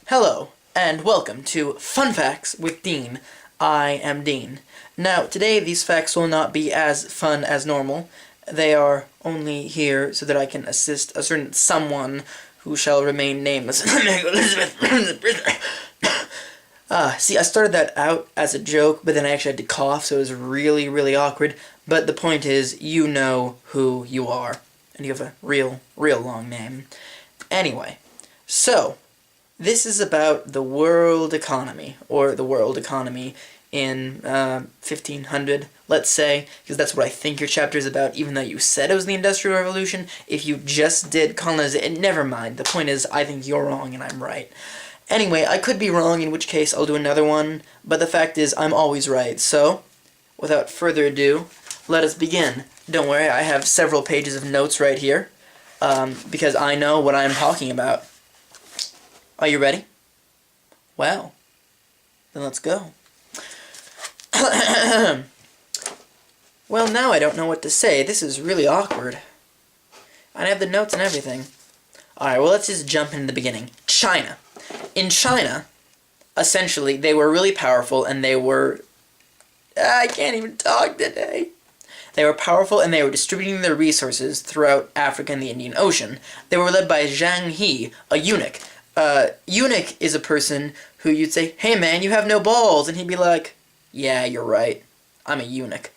Hello, and welcome to Fun Facts with Dean. I am Dean. Now, today these facts will not be as fun as normal. They are only here so that I can assist a certain someone who shall remain nameless. See, I started that out as a joke, but then I actually had to cough, so it was really, really awkward. But the point is, you know who you are, and you have a real long name. Anyway, so this is about the world economy, or the world economy in 1500, let's say, because that's what I think your chapter is about, even though you said it was the Industrial Revolution. If you just did colonization, never mind. The point is, I think you're wrong and I'm right. Anyway, I could be wrong, in which case I'll do another one, but the fact is, I'm always right. So, without further ado, let us begin. Don't worry, I have several pages of notes right here, because I know what I'm talking about. Are you ready? Well, then let's go. Well, now I don't know what to say. This is really awkward. I have the notes and everything. Alright, well, let's just jump into the beginning. China. In China, essentially, they were really powerful, and they were... I can't even talk today. They were powerful, and they were distributing their resources throughout Africa and the Indian Ocean. They were led by Zhang He, a eunuch. Eunuch is a person who you'd say, "Hey man, you have no balls," and he'd be like, "Yeah, you're right. I'm a eunuch."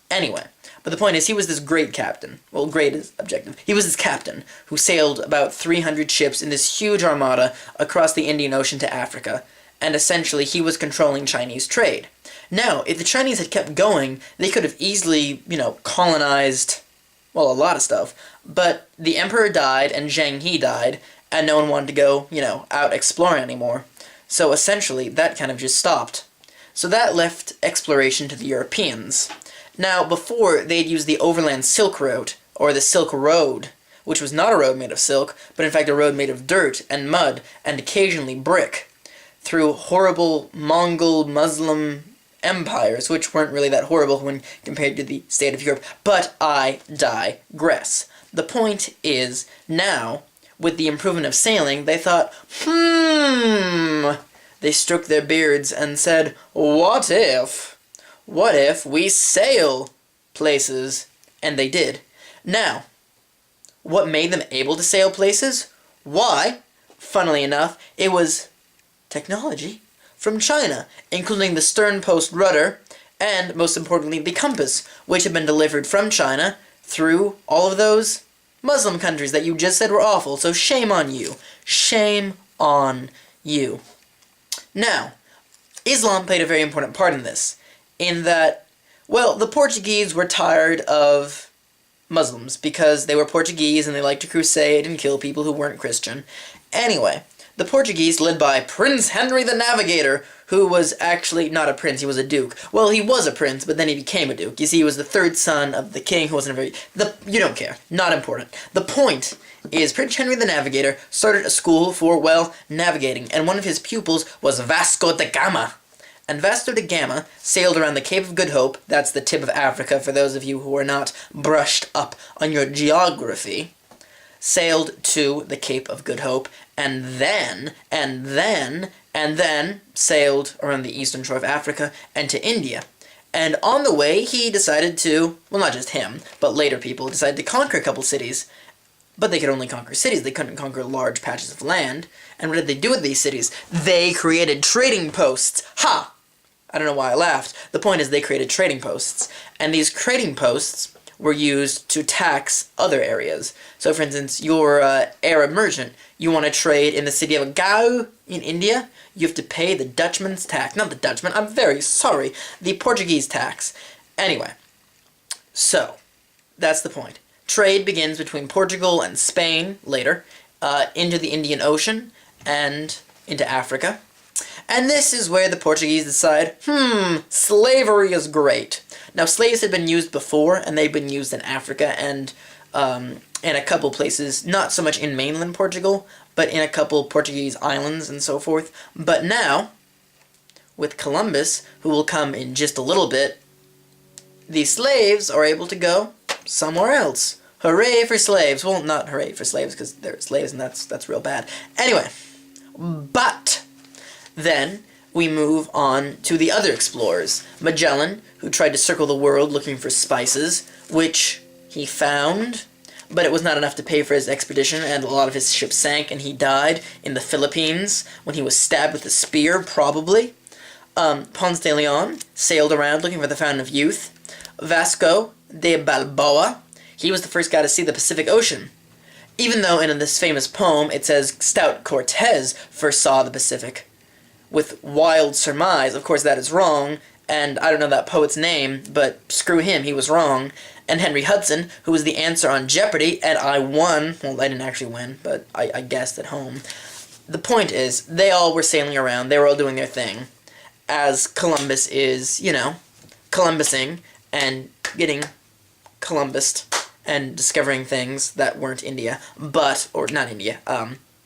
Anyway, but the point is, he was this great captain. Well, great is objective. He was this captain who sailed about 300 ships in this huge armada across the Indian Ocean to Africa, and essentially he was controlling Chinese trade. Now, if the Chinese had kept going, they could have easily, colonized, well, a lot of stuff, but the emperor died and Zhang He died, and no one wanted to go, out exploring anymore. So essentially, that kind of just stopped. So that left exploration to the Europeans. Now, before, they'd used the overland Silk Road, or the Silk Road, which was not a road made of silk, but in fact a road made of dirt and mud, and occasionally brick, through horrible Mongol Muslim empires, which weren't really that horrible when compared to the state of Europe. But I digress. The point is, now, with the improvement of sailing, they thought, They stroked their beards and said, What if we sail places? And they did. Now, what made them able to sail places? Why, funnily enough, it was technology from China, including the stern post rudder, and, most importantly, the compass, which had been delivered from China through all of those Muslim countries that you just said were awful, so shame on you. Shame on you. Now, Islam played a very important part in this, in that, well, the Portuguese were tired of Muslims, because they were Portuguese and they liked to crusade and kill people who weren't Christian. Anyway, the Portuguese, led by Prince Henry the Navigator, who was actually not a prince, he was a duke. Well, he was a prince, but then he became a duke. You see, he was the third son of the king, who wasn't a very... You don't care. Not important. The point is, Prince Henry the Navigator started a school for, well, navigating, and one of his pupils was Vasco da Gama. And Vasco da Gama sailed around the Cape of Good Hope, that's the tip of Africa for those of you who are not brushed up on your geography, sailed to the Cape of Good Hope, and then sailed around the eastern shore of Africa and to India. And on the way, he decided to, well, not just him, but later people decided to conquer a couple cities. But they could only conquer cities, they couldn't conquer large patches of land. And what did they do with these cities? They created trading posts. Ha! I don't know why I laughed. The point is, they created trading posts. And these trading posts were used to tax other areas. So, for instance, you're an Arab merchant. You want to trade in the city of Gao in India. You have to pay the Dutchman's tax. Not the Dutchman, I'm very sorry. The Portuguese tax. Anyway, so, that's the point. Trade begins between Portugal and Spain, later, into the Indian Ocean, and into Africa. And this is where the Portuguese decide, slavery is great. Now, slaves had been used before, and they'd been used in Africa and in a couple places, not so much in mainland Portugal, but in a couple Portuguese islands and so forth. But now, with Columbus, who will come in just a little bit, the slaves are able to go somewhere else. Hooray for slaves. Well, not hooray for slaves, because they're slaves, and that's real bad. Anyway, but Then we move on to the other explorers. Magellan, who tried to circle the world looking for spices, which he found, but it was not enough to pay for his expedition, and a lot of his ships sank, and he died in the Philippines when he was stabbed with a spear, probably. Ponce de Leon sailed around looking for the Fountain of Youth. Vasco de Balboa, he was the first guy to see the Pacific Ocean. Even though in this famous poem it says Stout Cortez first saw the Pacific. With wild surmise, of course that is wrong, and I don't know that poet's name, but screw him, he was wrong. And Henry Hudson, who was the answer on Jeopardy, and I won. Well, I didn't actually win, but I guessed at home. The point is, they all were sailing around, they were all doing their thing, as Columbus is, Columbusing, and getting Columbused, and discovering things that weren't India, or not India,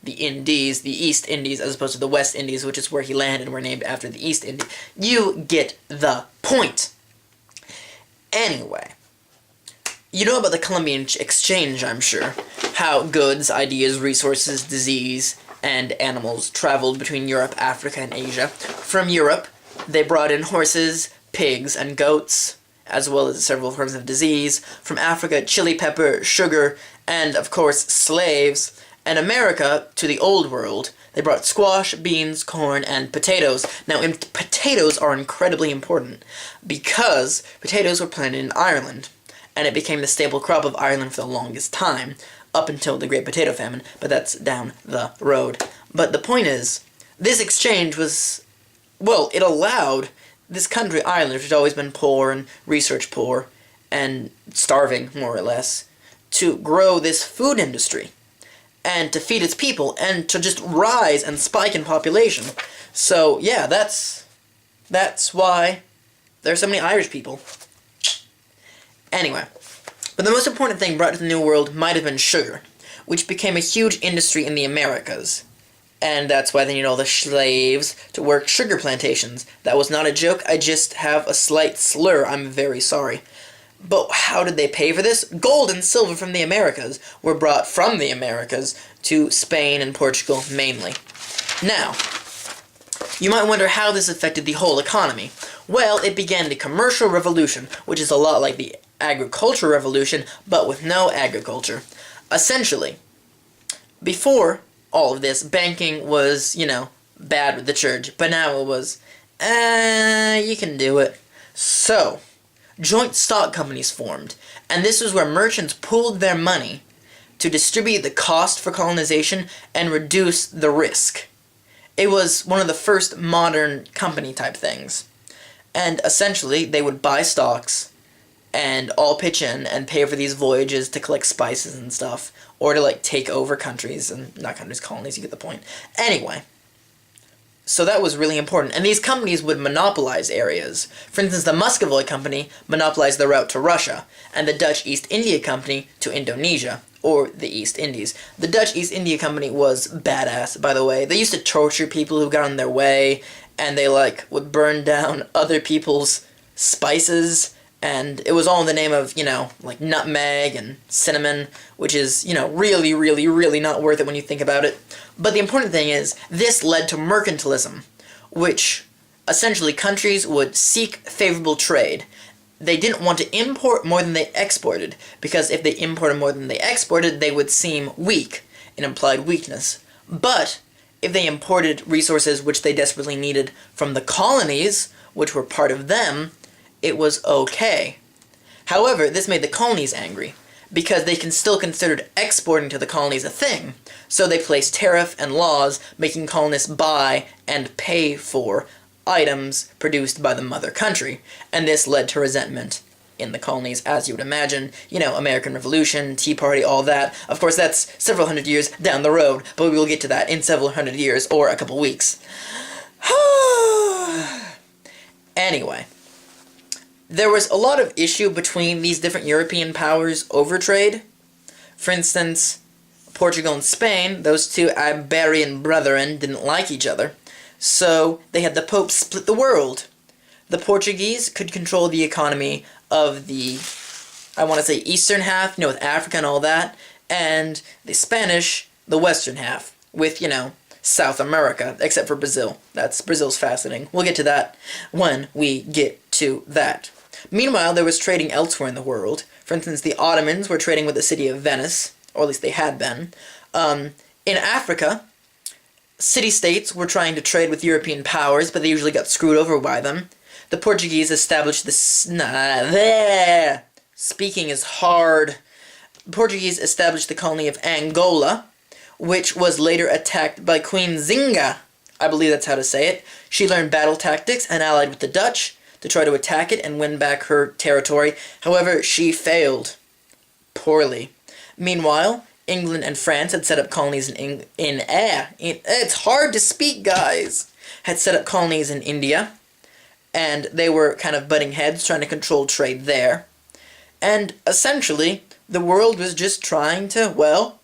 the Indies, the East Indies, as opposed to the West Indies, which is where he landed and were named after the East Indies. You get the point. Anyway, you know about the Columbian Exchange, I'm sure. How goods, ideas, resources, disease, and animals traveled between Europe, Africa, and Asia. From Europe, they brought in horses, pigs, and goats, as well as several forms of disease. From Africa, chili pepper, sugar, and, of course, slaves. And America, to the Old World, they brought squash, beans, corn, and potatoes. Now, potatoes are incredibly important, because potatoes were planted in Ireland, and it became the staple crop of Ireland for the longest time, up until the Great Potato Famine, but that's down the road. But the point is, this exchange was, well, it allowed this country, Ireland, which had always been poor and research poor, and starving, more or less, to grow this food industry, and to feed its people, and to just rise and spike in population. So, yeah, that's why there are so many Irish people. Anyway, but the most important thing brought to the New World might have been sugar, which became a huge industry in the Americas. And that's why they need all the slaves to work sugar plantations. That was not a joke, I just have a slight slur, I'm very sorry. But how did they pay for this? Gold and silver from the Americas were brought from the Americas to Spain and Portugal mainly. Now, you might wonder how this affected the whole economy. Well, it began the commercial revolution, which is a lot like the agricultural revolution, but with no agriculture. Essentially, before all of this, banking was, bad with the church, but now it was, you can do it. So, joint stock companies formed, and this is where merchants pooled their money to distribute the cost for colonization and reduce the risk. It was one of the first modern company type things. And essentially, they would buy stocks and all pitch in and pay for these voyages to collect spices and stuff, or to, take over countries, and not countries, colonies, you get the point. Anyway, so that was really important, and these companies would monopolize areas. For instance, the Muscovy Company monopolized the route to Russia, and the Dutch East India Company to Indonesia, or the East Indies. The Dutch East India Company was badass, by the way. They used to torture people who got in their way, and they, would burn down other people's spices, and it was all in the name of, nutmeg and cinnamon, which is, really, really, really not worth it when you think about it. But the important thing is, this led to mercantilism, which, essentially, countries would seek favorable trade. They didn't want to import more than they exported, because if they imported more than they exported, they would seem weak. It implied weakness. But if they imported resources which they desperately needed from the colonies, which were part of them, it was okay. However, this made the colonies angry, because they still considered exporting to the colonies a thing, so they placed tariff and laws making colonists buy and pay for items produced by the mother country, and this led to resentment in the colonies, as you would imagine. American Revolution, Tea Party, all that. Of course, that's several hundred years down the road, but we will get to that in several hundred years, or a couple weeks. Anyway, there was a lot of issue between these different European powers over trade. For instance, Portugal and Spain, those two Iberian brethren, didn't like each other, so they had the Pope split the world. The Portuguese could control the economy of the, eastern half, with Africa and all that, and the Spanish, the western half, with, South America, except for Brazil. Brazil's fascinating. We'll get to that when we get to that. Meanwhile, there was trading elsewhere in the world. For instance, the Ottomans were trading with the city of Venice, or at least they had been. In Africa, city-states were trying to trade with European powers, but they usually got screwed over by them. The Portuguese established Speaking is hard. The Portuguese established the colony of Angola, which was later attacked by Queen Zinga. I believe that's how to say it. She learned battle tactics and allied with the Dutch to try to attack it and win back her territory. However, she failed poorly. Meanwhile, England and France had set up colonies it's hard to speak, guys. Had set up colonies in India, and they were kind of butting heads, trying to control trade there. And essentially, the world was just trying to, well,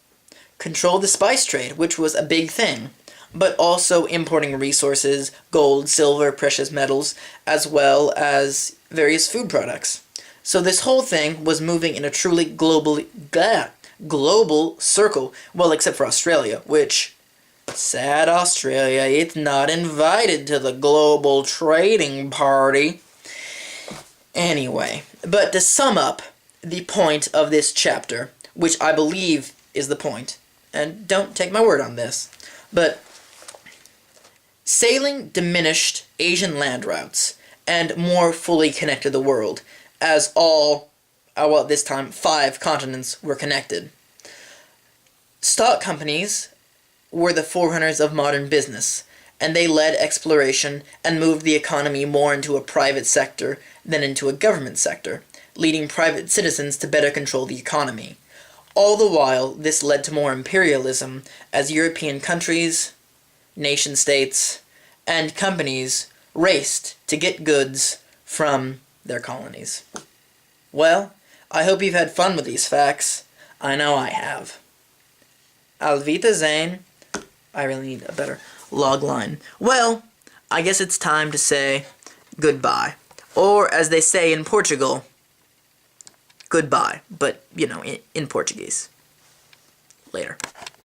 control the spice trade, which was a big thing, but also importing resources, gold, silver, precious metals, as well as various food products. So this whole thing was moving in a truly global circle, well, except for Australia, which, sad Australia, it's not invited to the global trading party. Anyway, but to sum up the point of this chapter, which I believe is the point, and don't take my word on this, but sailing diminished Asian land routes and more fully connected the world, as all, well, at this time, 5 continents were connected. Stock companies were the forerunners of modern business, and they led exploration and moved the economy more into a private sector than into a government sector, leading private citizens to better control the economy. All the while, this led to more imperialism, as European countries, nation-states, and companies raced to get goods from their colonies. Well, I hope you've had fun with these facts. I know I have. Alvita Zane. I really need a better log line. Well, I guess it's time to say goodbye. Or, as they say in Portugal, goodbye. But, in Portuguese. Later.